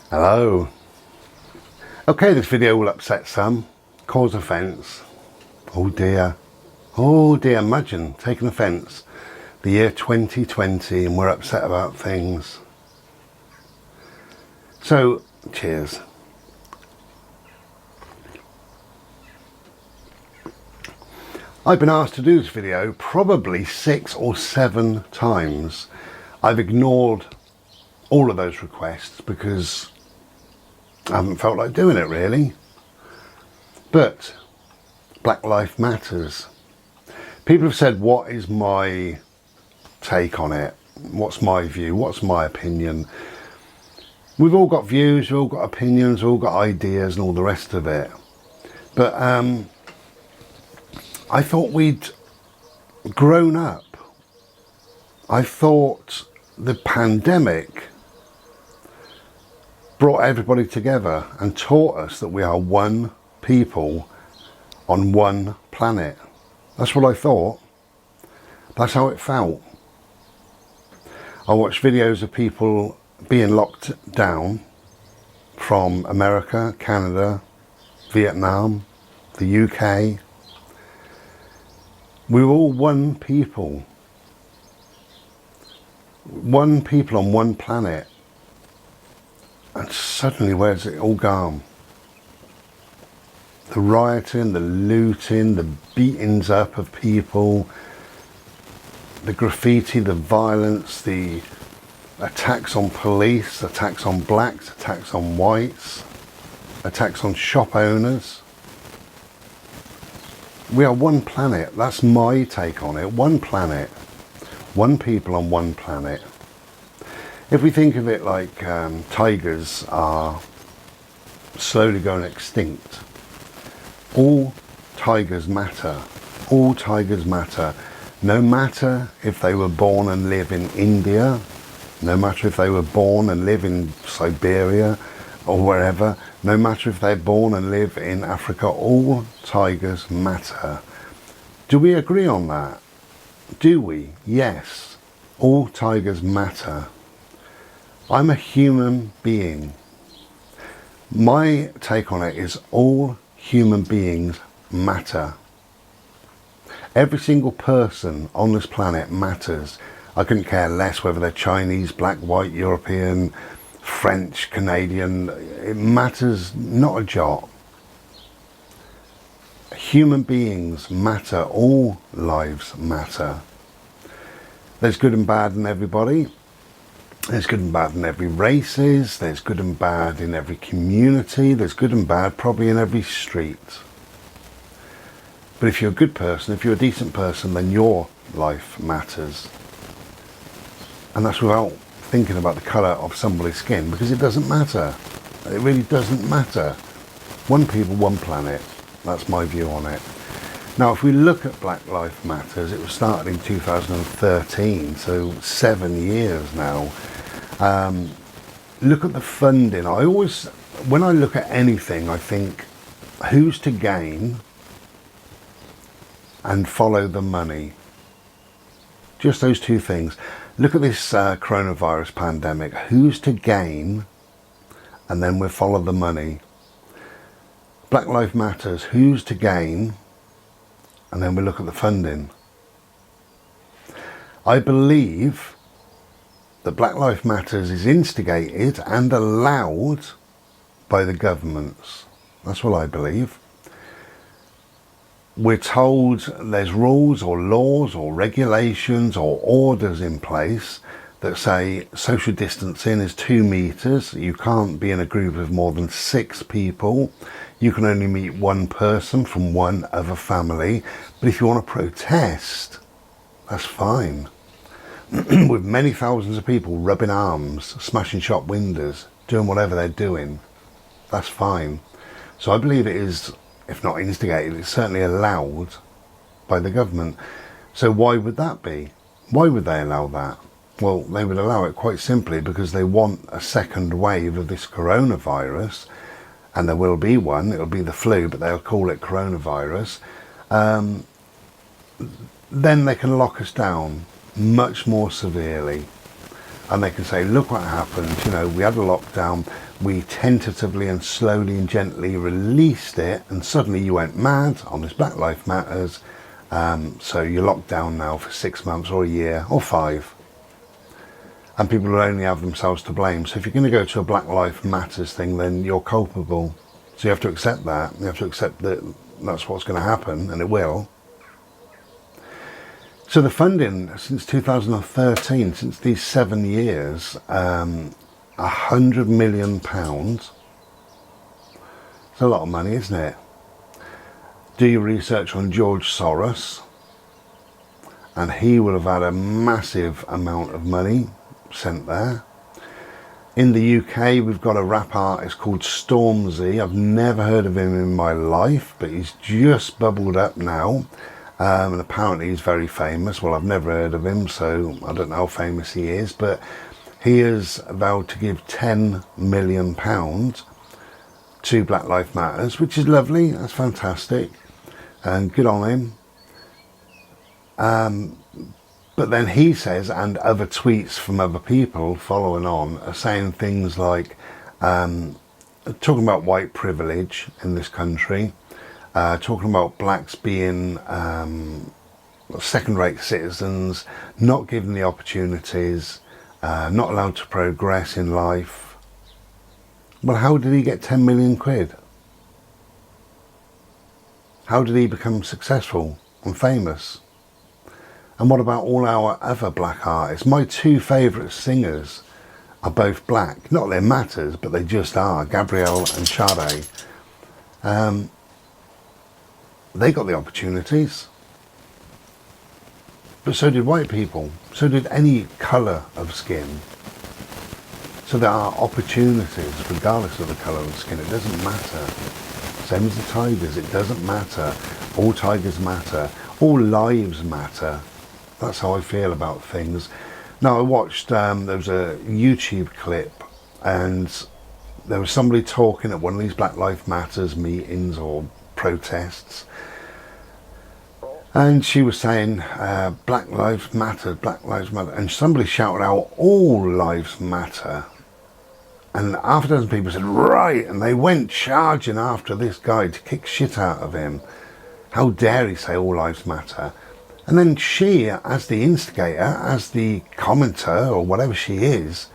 Hello. Okay, this video will upset some, cause offence. Oh dear. Oh dear, imagine taking offence. The year 2020 and we're upset about things. So, cheers. I've been asked to do this video probably 6 or 7 times. I've ignored all of those requests because I haven't felt like doing it really. But Black Lives Matters. People have said, what is my take on it? What's my view? What's my opinion? We've all got views, we've all got opinions, we've all got ideas and all the rest of it. But I thought we'd grown up. I thought the pandemic brought everybody together and taught us that we are one people on one planet. That's what I thought. That's how it felt. I watched videos of people being locked down from America, Canada, Vietnam, the UK. We were all one people. One people on one planet. And suddenly, where's it all gone? The rioting, the looting, the beatings up of people, the graffiti, the violence, the attacks on police, attacks on blacks, attacks on whites, attacks on shop owners. We are one planet. That's my take on it. One planet. One people on one planet. If we think of it like tigers are slowly going extinct, all tigers matter. All tigers matter. No matter if they were born and live in India, no matter if they were born and live in Siberia or wherever, no matter if they're born and live in Africa, all tigers matter. Do we agree on that? Do we? Yes. All tigers matter. I'm a human being. My take on it is all human beings matter. Every single person on this planet matters. I couldn't care less whether they're Chinese, black, white, European, French, Canadian. It matters not a jot. Human beings matter. All lives matter. There's good and bad in everybody. There's good and bad in every races, there's good and bad in every community, there's good and bad probably in every street. But if you're a good person, if you're a decent person, then your life matters. And that's without thinking about the colour of somebody's skin, because it doesn't matter. It really doesn't matter. One people, one planet. That's my view on it. Now, if we look at Black Lives Matters, it was started in 2013, so 7 years now. Look at the funding. I always, when I look at anything, I think, who's to gain and follow the money? Just those two things. Look at this coronavirus pandemic. Who's to gain and then we'll follow the money? Black Lives Matters. Who's to gain? And then we look at the funding. I believe that Black Lives Matters is instigated and allowed by the governments. That's what I believe. We're told there's rules or laws or regulations or orders in place that say social distancing is 2 meters. You can't be in a group of more than 6 people. You can only meet one person from one other family. But if you want to protest, that's fine. With many thousands of people rubbing arms, smashing shop windows, doing whatever they're doing, that's fine. So I believe it is, if not instigated, it's certainly allowed by the government. So why would that be? Why would they allow that? Well, they would allow it quite simply because they want a second wave of this coronavirus, and there will be one. It'll be the flu, but they'll call it coronavirus. Then they can lock us down much more severely. and they can say, look what happened, you know, we had a lockdown, we tentatively and slowly and gently released it, and suddenly you went mad on this Black Lives Matters, so you're locked down now for 6 months or a year or 5, and people will only have themselves to blame. So if you're going to go to a Black Lives Matters thing, then you're culpable. So you have to accept that. You have to accept that that's what's going to happen, and it will. So the funding since 2013, since these 7 years, £100 million. It's a lot of money, isn't it? Do your research on George Soros, and he will have had a massive amount of money sent there. In the UK, we've got a rap artist called Stormzy. I've never heard of him in my life, but he's just bubbled up now. And apparently he's very famous. Well, I've never heard of him, so I don't know how famous he is, but he has vowed to give £10 million to Black Lives Matters, which is lovely. That's fantastic, and good on him. But then he says, and other tweets from other people following on, are saying things like, talking about white privilege in this country, talking about blacks being second-rate citizens, not given the opportunities, not allowed to progress in life. Well, how did he get 10 million quid? How did he become successful and famous? And what about all our other black artists? My 2 favourite singers are both black. Not that it matters, but they just are. Gabrielle and Sade. They got the opportunities. But so did white people. So did any colour of skin. So there are opportunities regardless of the colour of the skin. It doesn't matter. Same as the tigers. It doesn't matter. All tigers matter. All lives matter. That's how I feel about things. Now, I watched, there was a YouTube clip, and there was somebody talking at one of these Black Lives Matters meetings or protests, and she was saying, Black Lives Matter, Black Lives Matter, and somebody shouted out, all lives matter. And half a dozen people said, right, and they went charging after this guy to kick shit out of him. How dare he say all lives matter? And then she, as the instigator, as the commenter, or whatever she is,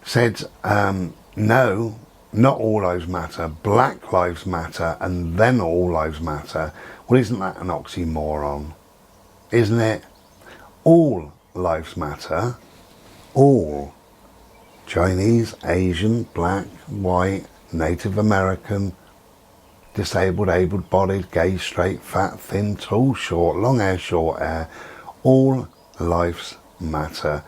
said, no, not all lives matter, black lives matter, and then all lives matter. Well, isn't that an oxymoron? Isn't it? All lives matter. All. Chinese, Asian, black, white, Native American, disabled, able-bodied, gay, straight, fat, thin, tall, short, long hair, short hair. All lives matter.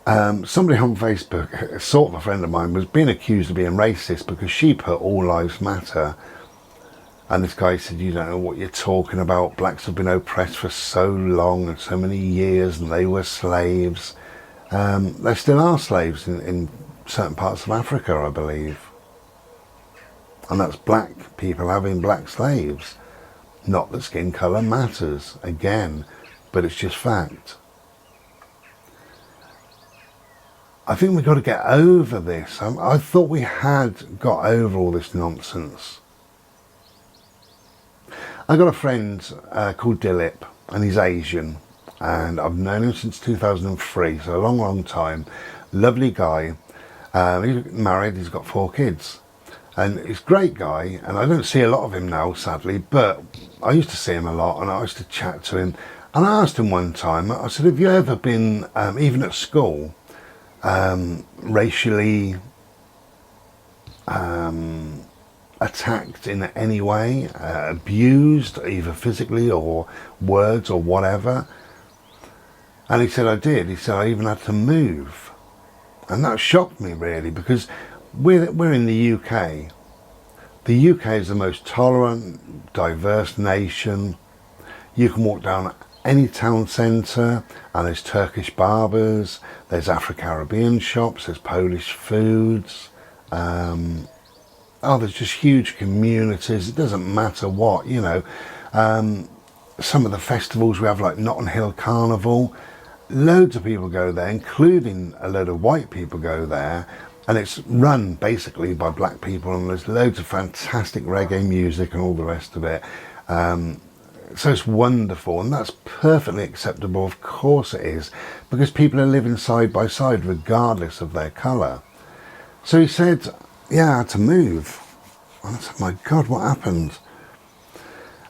Somebody on Facebook, sort of a friend of mine, was being accused of being racist because she put all lives matter. And this guy said, you don't know what you're talking about. Blacks have been oppressed for so long and so many years, and they were slaves. They still are slaves in certain parts of Africa, I believe. And that's black people having black slaves. Not that skin colour matters, again, but it's just fact. I think we've got to get over this. I thought we had got over all this nonsense. I got a friend called Dilip, and he's Asian, and I've known him since 2003, so a long, long time. Lovely guy. He's married, he's got 4 kids. And he's a great guy, and I don't see a lot of him now, sadly, but I used to see him a lot, and I used to chat to him. And I asked him one time, I said, have you ever been, even at school, racially attacked in any way, abused, either physically or words or whatever? And he said, I did. He said, I even had to move. And that shocked me, really, because we're in the UK. The UK is the most tolerant, diverse nation. You can walk down any town centre and there's Turkish barbers, there's Afro-Caribbean shops, there's Polish foods. There's just huge communities. It doesn't matter what, you know. Some of the festivals we have, like Notting Hill Carnival, loads of people go there, including a load of white people go there, and it's run basically by black people, and there's loads of fantastic reggae music and all the rest of it. So it's wonderful, and that's perfectly acceptable. Of course it is, because people are living side by side regardless of their colour. So he said, yeah, I had to move. And I said, my God, what happened?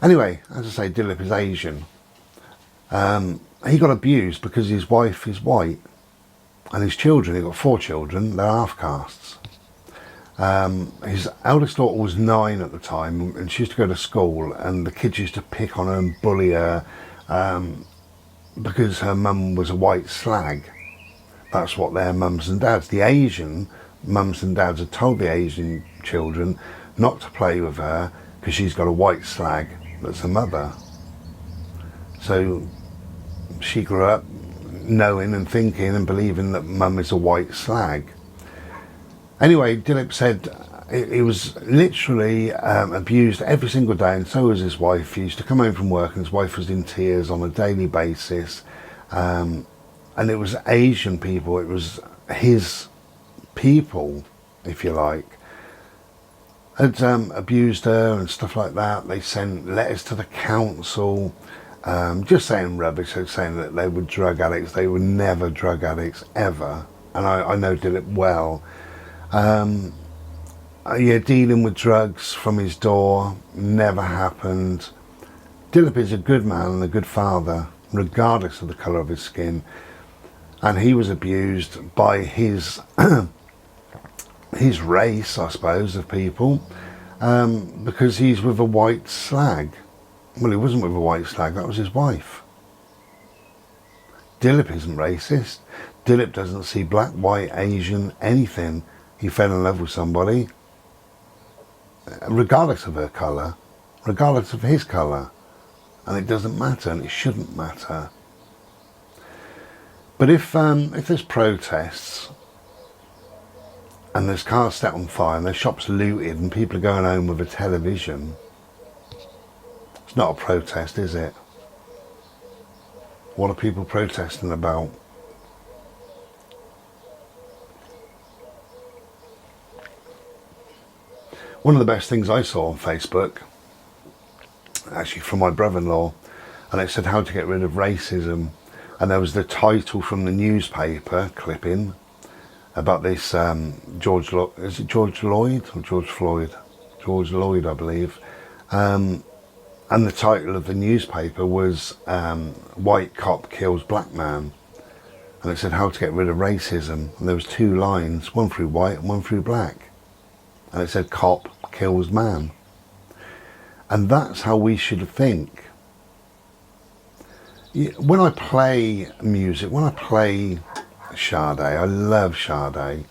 Anyway, as I say, Dilip is Asian. He got abused because his wife is white, and his children, he got 4 children, they're half castes. His eldest daughter was 9 at the time, and she used to go to school, and the kids used to pick on her and bully her because her mum was a white slag. That's what their mums and dads, the Asian mums and dads, had told the Asian children not to play with her because she's got a white slag that's her mother. So she grew up knowing and thinking and believing that mum is a white slag. Anyway, Dilip said he was literally abused every single day, and so was his wife. He used to come home from work and his wife was in tears on a daily basis. And it was Asian people, it was his people, if you like, had abused her and stuff like that. They sent letters to the council, just saying rubbish, saying that they were drug addicts. They were never drug addicts, ever. And I know Dilip well. Yeah, dealing with drugs from his door never happened. Dilip is a good man and a good father, regardless of the colour of his skin. And he was abused by his his race, I suppose, of people, because he's with a white slag. Well, he wasn't with a white slag, that was his wife. Dilip isn't racist. Dilip doesn't see black, white, Asian, anything. He fell in love with somebody, regardless of her colour, regardless of his colour. And it doesn't matter, and it shouldn't matter. But if there's protests, and there's cars set on fire, and there's shops looted, and people are going home with a television, it's not a protest, is it? What are people protesting about? One of the best things I saw on Facebook, actually from my brother-in-law, and it said how to get rid of racism, and there was the title from the newspaper clipping about this George Lloyd or George Floyd? George Lloyd, I believe. And the title of the newspaper was White Cop Kills Black Man. And it said how to get rid of racism. And there was 2 lines, one through white and one through black. And it said cop kills man. And that's how we should think. When I play music, when I play Sade, I love Sade,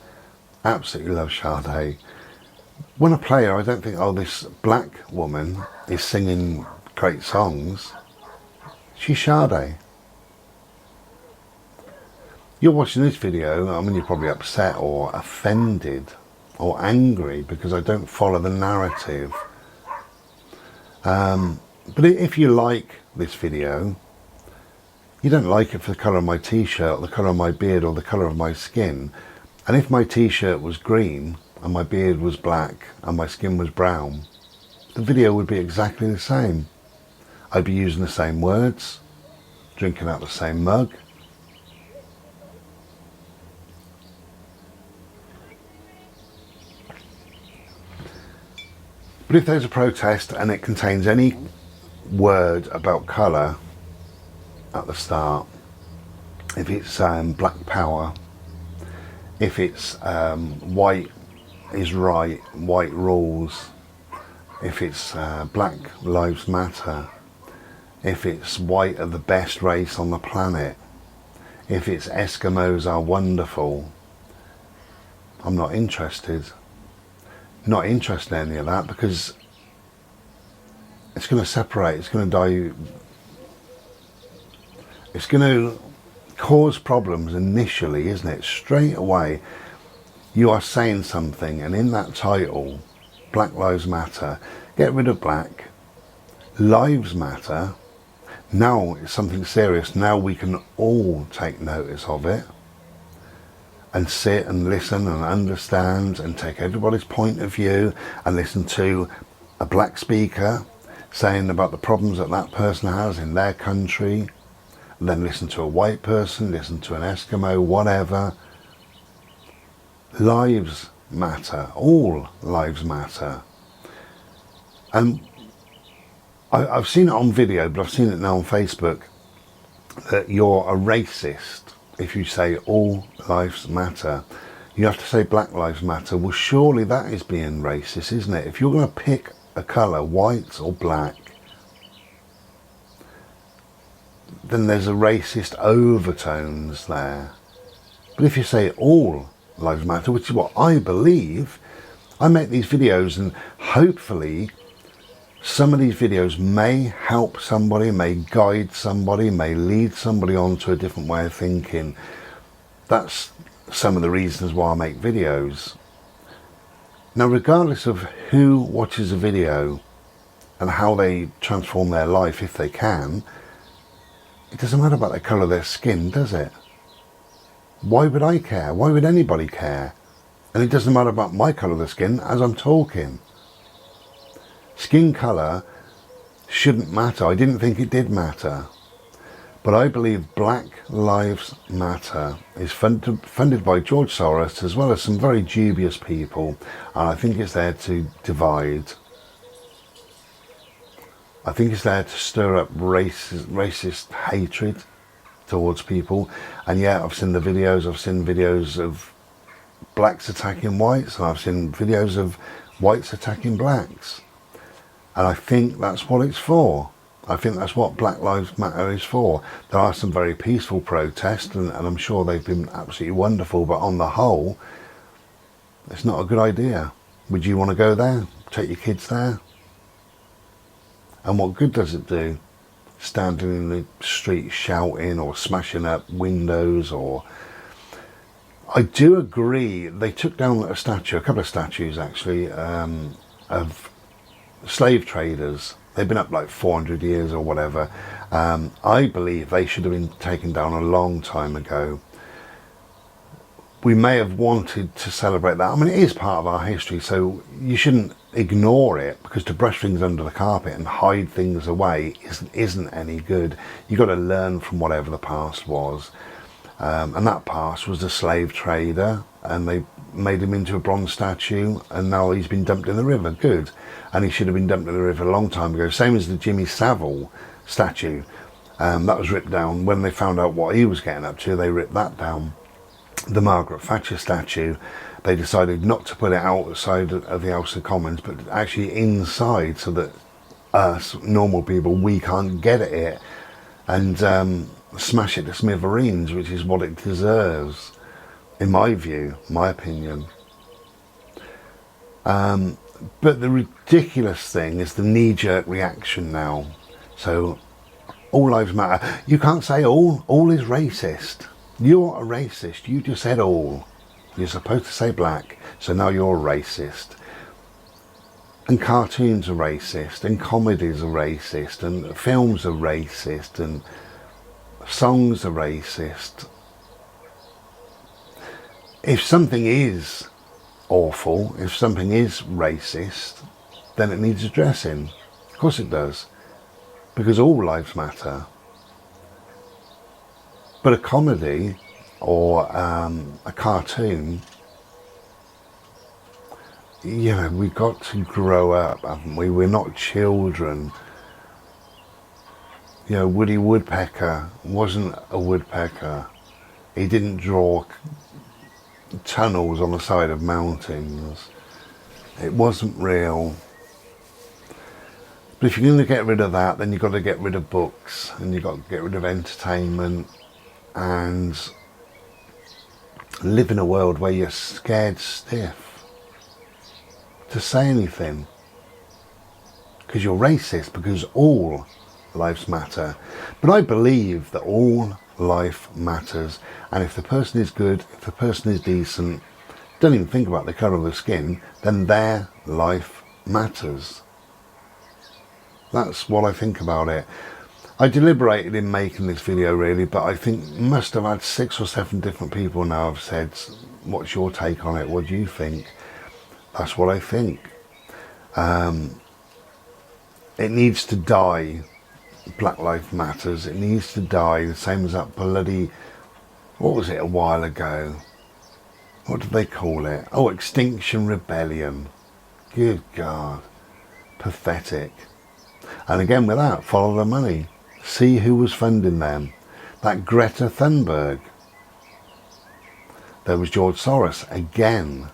absolutely love Sade. When I play her, I don't think, oh, this black woman is singing great songs. She's Sade. You're watching this video, I mean, you're probably upset or offended or angry because I don't follow the narrative. But if you like this video, you don't like it for the colour of my t-shirt, or the colour of my beard, or the colour of my skin. And if my t-shirt was green and my beard was black and my skin was brown, the video would be exactly the same. I'd be using the same words, drinking out the same mug. But if there's a protest and it contains any word about colour at the start, if it's black power, if it's white is right, white rules, if it's Black Lives Matter, if it's white are the best race on the planet, if it's Eskimos are wonderful, I'm not interested. Not interested in any of that, because it's going to separate, it's going to it's going to cause problems initially, isn't it? Straight away you are saying something, and in that title, Black Lives Matter, get rid of black, lives matter, Now it's something serious. Now we can all take notice of it and sit and listen and understand and take everybody's point of view and listen to a black speaker saying about the problems that that person has in their country, and then listen to a white person, listen to an Eskimo, whatever. Lives matter. All lives matter. And I've seen it on video, but I've seen it now on Facebook, that you're a racist if you say all lives matter. You have to say Black Lives Matter. Well, surely that is being racist, isn't it? If you're going to pick a colour, white or black, then there's a racist overtones there. But if you say all lives matter, which is what I believe, I make these videos and hopefully some of these videos may help somebody, may guide somebody, may lead somebody on to a different way of thinking. That's some of the reasons why I make videos. Now, regardless of who watches a video and how they transform their life, if they can, it doesn't matter about the colour of their skin, does it? Why would I care? Why would anybody care? And it doesn't matter about my colour of the skin as I'm talking. Skin colour shouldn't matter. I didn't think it did matter. But I believe Black Lives Matter is funded by George Soros as well as some very dubious people. And I think it's there to divide. I think it's there to stir up racist hatred towards people. And yeah, I've seen the videos. I've seen videos of blacks attacking whites, and I've seen videos of whites attacking blacks. And I think that's what it's for. I think that's what Black Lives Matter is for. There are some very peaceful protests, and I'm sure they've been absolutely wonderful, but on the whole, it's not a good idea. Would you want to go there? Take your kids there? And what good does it do? Standing in the street shouting or smashing up windows or... I do agree, they took down a statue, a couple of statues actually, of slave traders. They've been up like 400 years or whatever. I believe they should have been taken down a long time ago. We may have wanted to celebrate that. I mean, it is part of our history, so you shouldn't ignore it, because to brush things under the carpet and hide things away isn't any good. You've got to learn from whatever the past was. And that past was the slave trader, and they made him into a bronze statue, and now he's been dumped in the river. Good. And he should have been dumped in the river a long time ago. Same as the Jimmy Savile statue. That was ripped down. When they found out what he was getting up to, they ripped that down. The Margaret Thatcher statue, they decided not to put it outside of the House of Commons, but actually inside, so that us, normal people, we can't get at it and smash it to smithereens, which is what it deserves, in my view, my opinion. But the ridiculous thing is the knee-jerk reaction now. So, all lives matter. You can't say all. All is racist. You're a racist. You just said all. You're supposed to say black. So now you're a racist. And cartoons are racist. And comedies are racist. And films are racist. And songs are racist. If something is awful, if something is racist, then it needs addressing. Of course it does. Because all lives matter. But a comedy or a cartoon, you know, we've got to grow up, haven't we? We're not children. You know, Woody Woodpecker wasn't a woodpecker. He didn't draw tunnels on the side of mountains. It wasn't real. But if you're going to get rid of that, then you've got to get rid of books, and you've got to get rid of entertainment, and live in a world where you're scared stiff to say anything, because you're racist, because all lives matter. But I believe that all life matters, and if the person is good, if the person is decent, don't even think about the colour of the skin, then their life matters. That's what I think about it. I deliberated in making this video really, but I think must have had 6 or 7 different people now have said, what's your take on it? What do you think? That's what I think. It needs to die. Black Lives Matters. It needs to die. The same as that bloody, what was it a while ago? What did they call it? Oh, Extinction Rebellion. Good God. Pathetic. And again with that, follow the money. See who was funding them. That Greta Thunberg. There was George Soros again.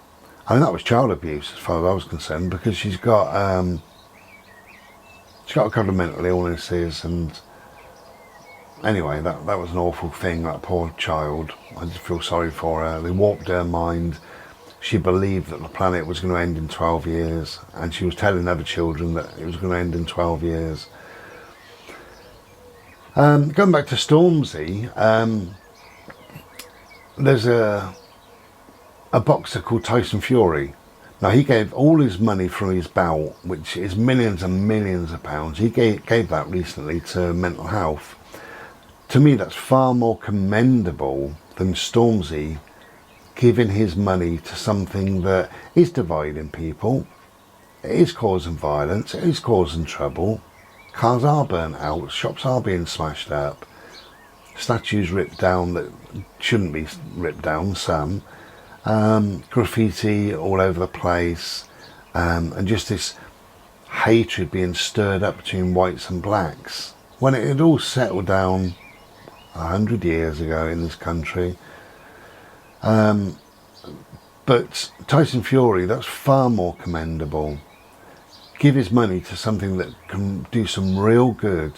I mean, that was child abuse as far as I was concerned, because she's got a couple of mental illnesses, and anyway, that was an awful thing, that poor child. I just feel sorry for her. They warped her mind. She believed that the planet was going to end in 12 years, and she was telling other children that it was going to end in 12 years. Going back to Stormzy, there's a boxer called Tyson Fury. Now, he gave all his money from his bout, which is millions and millions of pounds. He gave that recently to mental health. To me, that's far more commendable than Stormzy giving his money to something that is dividing people. It is causing violence. It is causing trouble. Cars are burnt out. Shops are being smashed up. Statues ripped down that shouldn't be ripped down, some. Graffiti all over the place, and just this hatred being stirred up between whites and blacks, when it had all settled down 100 years ago in this country. But Tyson Fury, that's far more commendable. Give his money to something that can do some real good,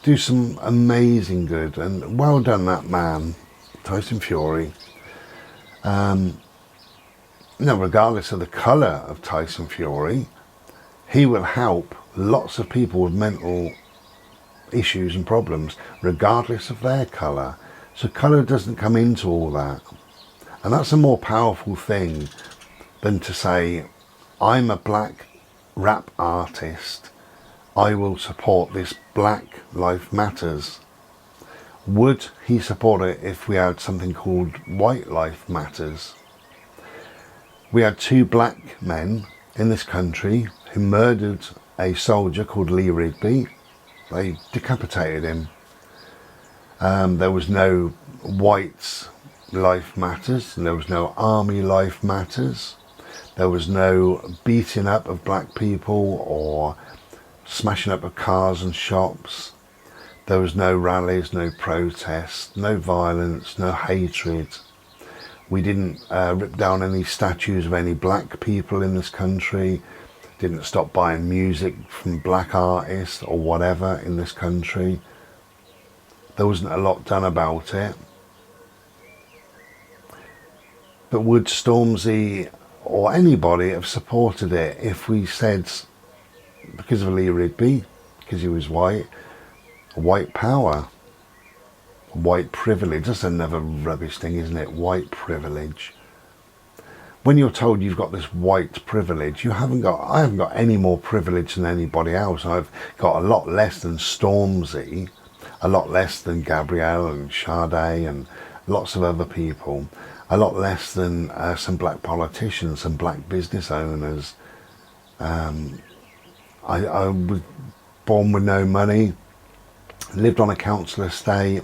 do some amazing good, and well done that man, Tyson Fury. Now, regardless of the colour of Tyson Fury, he will help lots of people with mental issues and problems, regardless of their colour. So colour doesn't come into all that. And that's a more powerful thing than to say, I'm a black rap artist, I will support this Black Lives Matters. Would he support it if we had something called White Life Matters? We had 2 black men in this country who murdered a soldier called Lee Rigby. They decapitated him. There was no White Life Matters, and there was no Army Life Matters. There was no beating up of black people or smashing up of cars and shops. There was no rallies, no protests, no violence, no hatred. We didn't rip down any statues of any black people in this country. Didn't stop buying music from black artists or whatever in this country. There wasn't a lot done about it. But would Stormzy or anybody have supported it if we said, because of Lee Rigby, because he was white, white power, white privilege? That's another rubbish thing, isn't it? White privilege. When you're told you've got this white privilege, I haven't got any more privilege than anybody else. I've got a lot less than Stormzy, a lot less than Gabrielle and Sade and lots of other people, a lot less than some black politicians, some black business owners. I was born with no money, lived on a council estate,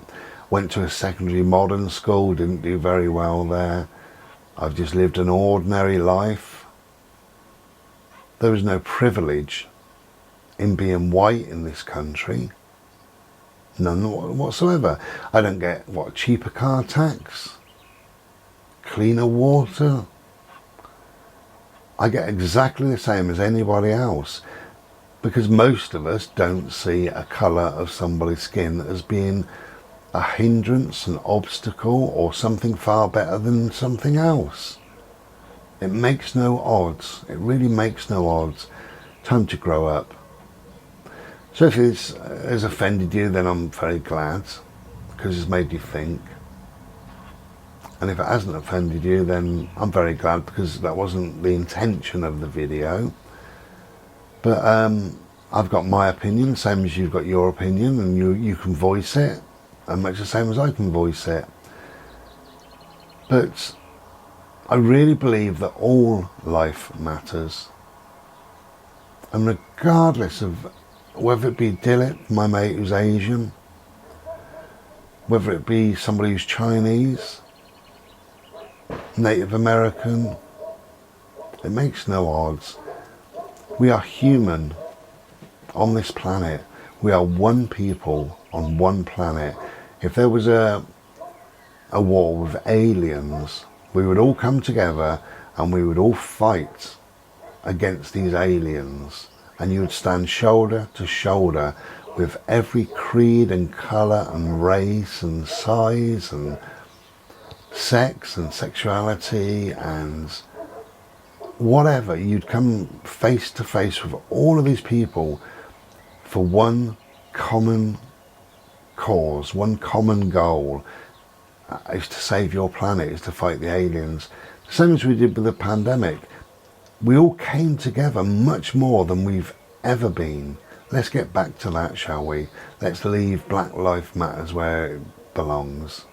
went to a secondary modern school, didn't do very well there. I've just lived an ordinary life. There is no privilege in being white in this country. None whatsoever. I don't get, cheaper car tax? Cleaner water? I get exactly the same as anybody else, because most of us don't see a colour of somebody's skin as being a hindrance, an obstacle, or something far better than something else. It makes no odds. It really makes no odds. Time to grow up. So if it has offended you, then I'm very glad, because it's made you think. And if it hasn't offended you, then I'm very glad, because that wasn't the intention of the video. But I've got my opinion, same as you've got your opinion, and you can voice it, and much the same as I can voice it. But I really believe that all life matters. And regardless of whether it be Dilip, my mate who's Asian, whether it be somebody who's Chinese, Native American, it makes no odds. We are human on this planet. We are one people on one planet. If there was a war with aliens, we would all come together and we would all fight against these aliens, and you would stand shoulder to shoulder with every creed and colour and race and size and sex and sexuality and whatever. You'd come face to face with all of these people for one common cause, one common goal, is to save your planet, is to fight the aliens. Same as we did with the pandemic. We all came together much more than we've ever been. Let's get back to that, shall we? Let's leave Black Lives Matters where it belongs.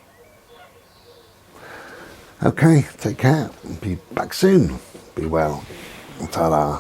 Okay, take care. Be back soon. Be well. Ta-da.